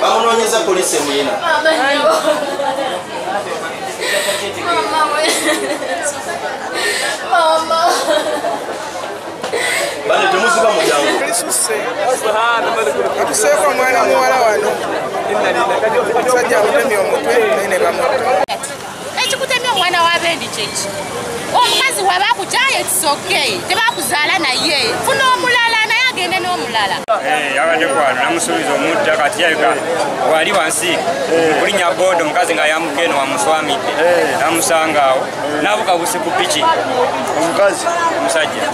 bamunonyeza polisi mulina mama bale temusiba mujangu atuseko mwana muwala wano sajja kutemya omutwe nene bamuta ekikutemya omwana wa bendi kyeki omukazi wabakujayo ekisoke tebakuzaala naye funa omulala naye agende n'omulala yabadde kwano namusuubiza omudda kati yaleka wali wansi kulinya bodo omukazi nga yamukeno wamuswamidde namusanga awo nabukabusi ku piki omukazi omusajja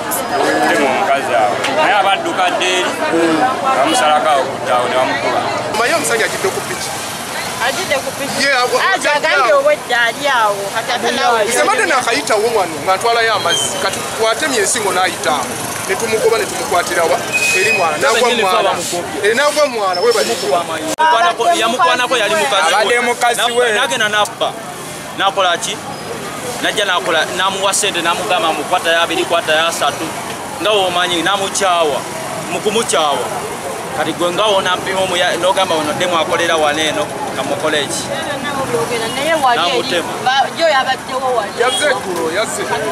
temu omukazi awo naye abadduka ddeeri bamusalako awo kutawo ne bamukuba manye omusajja agidde ku piki agidde ku piki agambye obwedda ali awo semade nakayitawo wano ng'atwalayo amazzi kati watemya ensingo n'ayita netumugoba netumukwatirawa eri mwana nagwa mwana yamukwanako yali mukazi we nagenda nappa nakola ki najja nakola namuwa sente namugamba mukwata ya 2 kwata ya 3 nga womanyi namukyawa mukumukyawa kati gwe nga wona mpimo nogamba ono demu akolera waneno kamukoleeki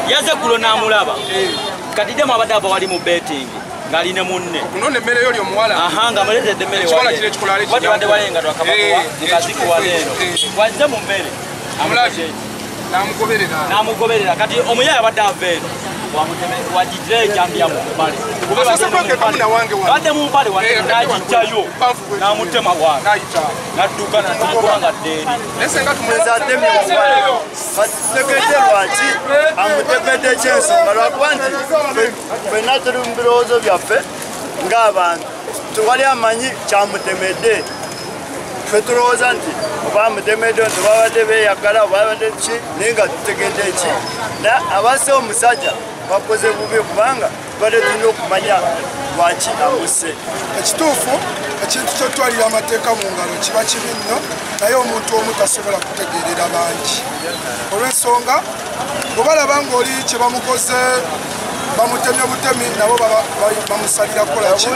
yaze gulo namulaba kati demu abadde ava wali mu betting ng'aline munne nga muletedde mmere wadde walenga twakabakuwa mukaziku waneno wazze mu mmere namugoberera kati omuyaye abadde ava eno wagitira ejambiya mukubale badde mumpale nagijjayo namutema wange nadduka natugwanga ddeeri tegedde lwaki amutegedde ekyensonga lwakuba nti ffenna tuli mu birowoozo byaffe ng'abantu tewali amanyi kyamutemedde ffe tulowooza nti oba amutemedde nti babadde beeyagala oba babadde ki naye nga tutegedde ki abase omusajja bakoze bubi kubanga tubadde tulina okumanya lwaki amusse ekituufu ekintu kyotwalira amateeka mu ngalo kiba kibi nnyo naye omuntu omu tasobola kutegeerera bangi olw'ensonga bwe balaba ng'oli kye bamukoze bamutemye butemi nabo bamusalira kukola ki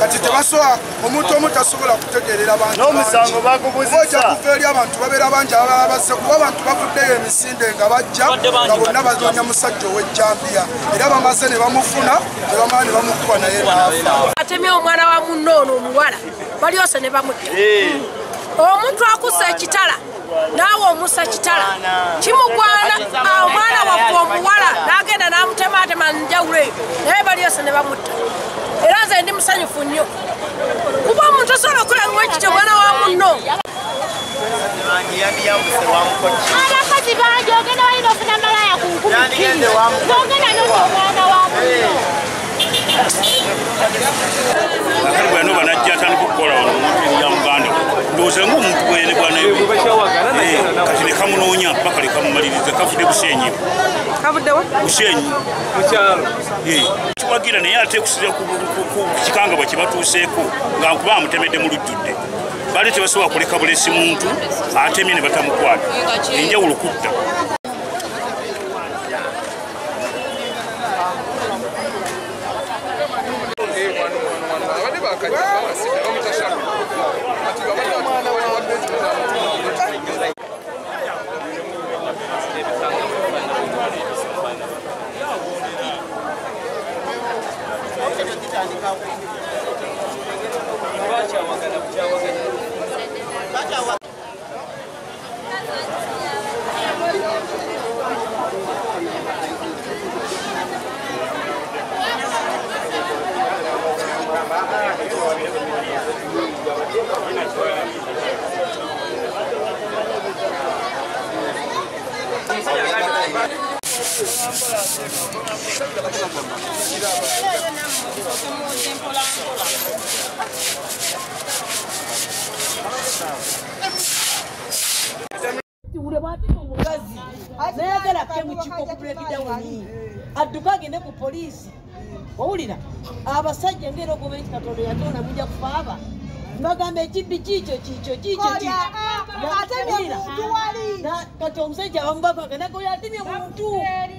kati tebasobola omuntu omu tasobola kutegeerera bantu n'omusango bakubuzisa kuva eri abantu babeera bangi ababa basse kuba abantu bakuddeyo emisinde nga bajja nga bonna banoonya musajja ow'ejjambiya era bamaze ne bamufuna ne bamala ne bamukuba naye naafa atemye omwana wa munno ono omuwala balyose ne bamutta omuntu akussa ekitala naawe omussa kitala kimugwana omwana waffe omuwala n'agenda n'amutematema njawulo eyo naye balyose ne bamutta era nze ndi musanyufu nnyo kuba omuntu osobola okulanwa ekityo omwana wa munno abakazi bangi ogenda walina ofuna malaya ku 10 ogenda n'omwana wa munno akali bwano banajja atandika okukola wano ya muganda ndowooza ng'omuntu bwene kati ne kamunoonya paka ne kamumaliriza kavudde Bushenyi Bushenyi kiwagira naye ate kusira ku kikangabwa kye batuuseeko nga nkuba amutemedde mu lujjudde bali tebasobola kuleka bulesi muntu atemye ne batamukwata enjawulo kutta Adukage ku polisi owulira abasajja ngero gobenti katono yatona mujja kufaaba mbagamba ekibbi kikyo kati omusajja bamubaka nagoyo atemye muntu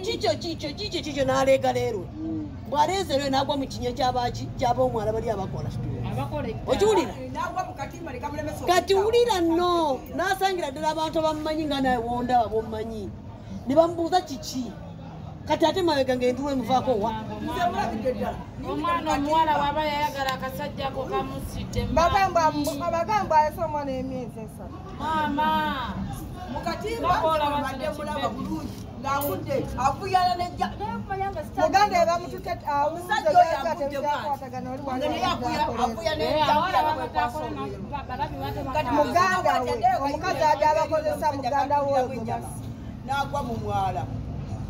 kikyo n'aleega leero bw'aleeze lwe n'agwa mu kinya ky'aboomwala bali abakola okiwulira kati wulira nno n'asangira ddala abantu abamumanyi nga nawe wondaba bomumanyi ne bamubuuza kiki kati ate mabega ng'entulo emuvaako wa omwana omuwala waba yayagala akasajjako kamusite abagamba ayese omwana emyezi 3 maama mukatimba abadde mulaba bulungi ng'akudde akuyala nejja muganda ebamutute omusajja oyo akuddekwatagana oli muganda we omukazi adde abakozesa muganda we n'agwa mu mwala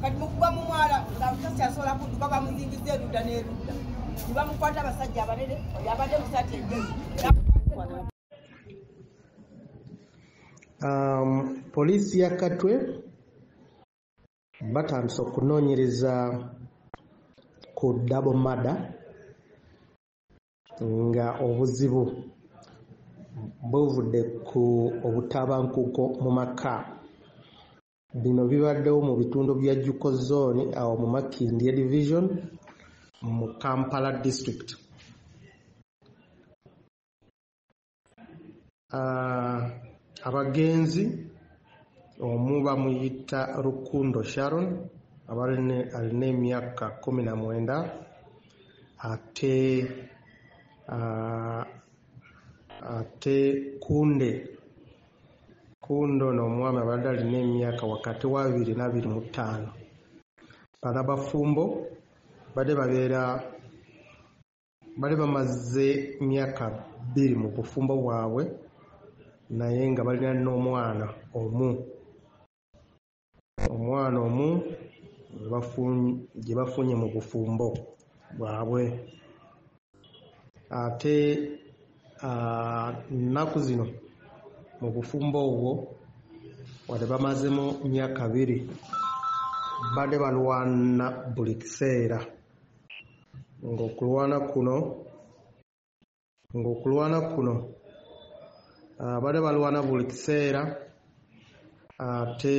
kati mukugwa mu mwala ngamusajja asobola kudduka bamuzingiza erudda n'erudda ne bamukwata abasajja abanene oyo abadde musajja enjeru poliisi ya Katwe batandise okunoonyereza ku double murder nga obuzibu buvudde ku obutabankuko mu maka. Bino bibaddewo mu bitundu bya Juko Zone awo mu Makindye Division mu Kampala District. Abagenzi omu bamuyita Rukundo Sharon alina emyaka 19 ate Kundo n'omwami abadde alina emyaka wakati wa 2 na 25. Bano abafumbo badde bamaze emyaka 2 mu bufumbo bwabwe naye nga balina n'omwana omu gye bafunye mu bufumbo bwabwe. Ate nnaku zino mu bufumbo obwo wadde bamazemu myaka 2 badde balwana buli kiseera ng'okulwana kuno badde balwana buli kiseera. Ate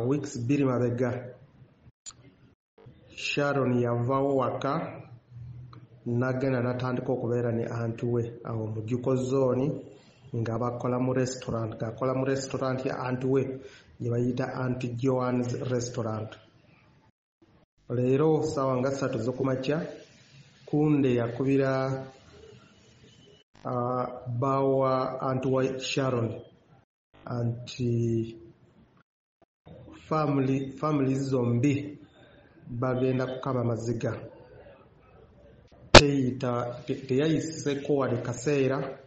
weeks 2 mabega Sharon yavaawo waka n'agenda n'atandika okubeera ne anti we awo mu Juko Zone nga bakola mu restaurant ya anti we gye bayita Anti Joan's Restaurant. Leero ssaawa nga 3 z'okumakya Kunde yakubira bawa anti wa Sharon anti family zombi bagenda kukaba maziga. Teyayiseko wadde kaseera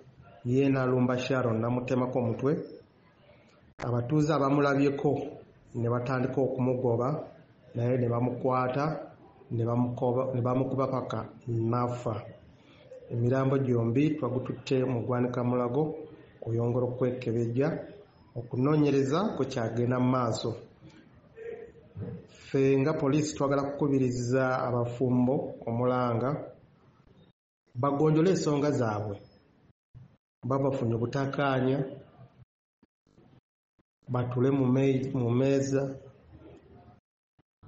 yeena alumba Sharon namutemako omutwe. Abatuuze abamulabyeko ne batandika okumugoba naye ne bamukwata ne bamukuba paka n'afa. Emirambo gyombi twagututte mu ggwanika mulago kuyongera okwekebejja okunoonyereza kukyagenda mu maaso. Ffe nga poliisi twagala kukubiriza abafumbo omulanga bagonjole ensonga zaabwe, babafunye obutakaanya batule mu meeza,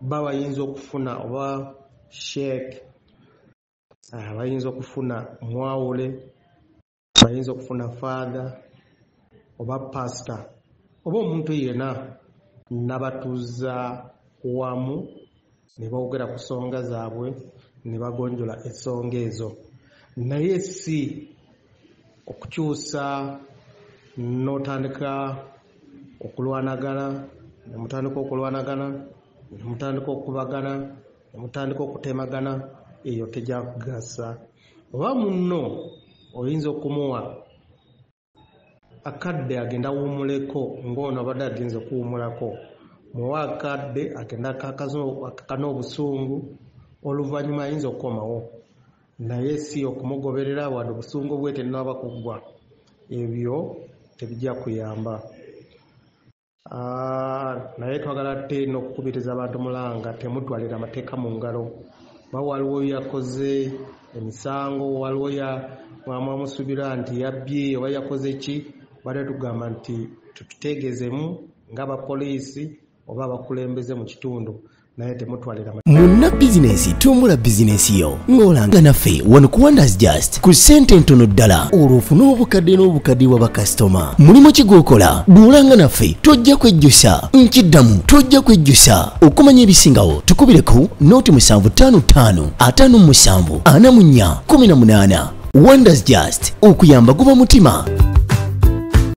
bayinza okufuna oba sheek, bayinza okufuna mwawule, bayinza okufuna father oba pastor oba omuntu yenna nabatuuza wamu ne boogera ku nsonga zaabwe ne bagonjola ensonga ezo. Naye si okukyusa n'otandika okulwanagana, ne mutandika okubagana, ne mutandika okutemagana, eyo tejja kugasa. Oba munno oyinza okumuwa akadde agenda wuumuleko ng'ono abadde agenza okuwumulako, muwa akadde agenda akakana obusungu, oluvannyuma ayinza okukomawo. Naye si okumugoberera wadde obusungu bwe tennaba kuggwa, ebyo tebijja kuyamba. Naye twagala ate n'okukubiriza abantu mulanga temutwalira amateeka mu ngalo. Waliwo yakoze emisango waliwo mwamusubira nti yabbye oba yakoze ki bade tugamba nti tututeegezemu ng'abapoliisi oba abakulembeze mu kitundu naye temutwalira munna bizinesi tumbula bizinesi yo ng'olanga naffe wano ku Wonders Just ku ssente ntono ddala olwofuna obukadde n'obukadde bwa bakasitoma mulimu kigwokola duulanga naffe tojja kwejjusa nkiddamu tojja kwejjusa okumanya ebisingawo tukubireko nooti 755 57 44 18 Wonders Just okuyamba guba mutima.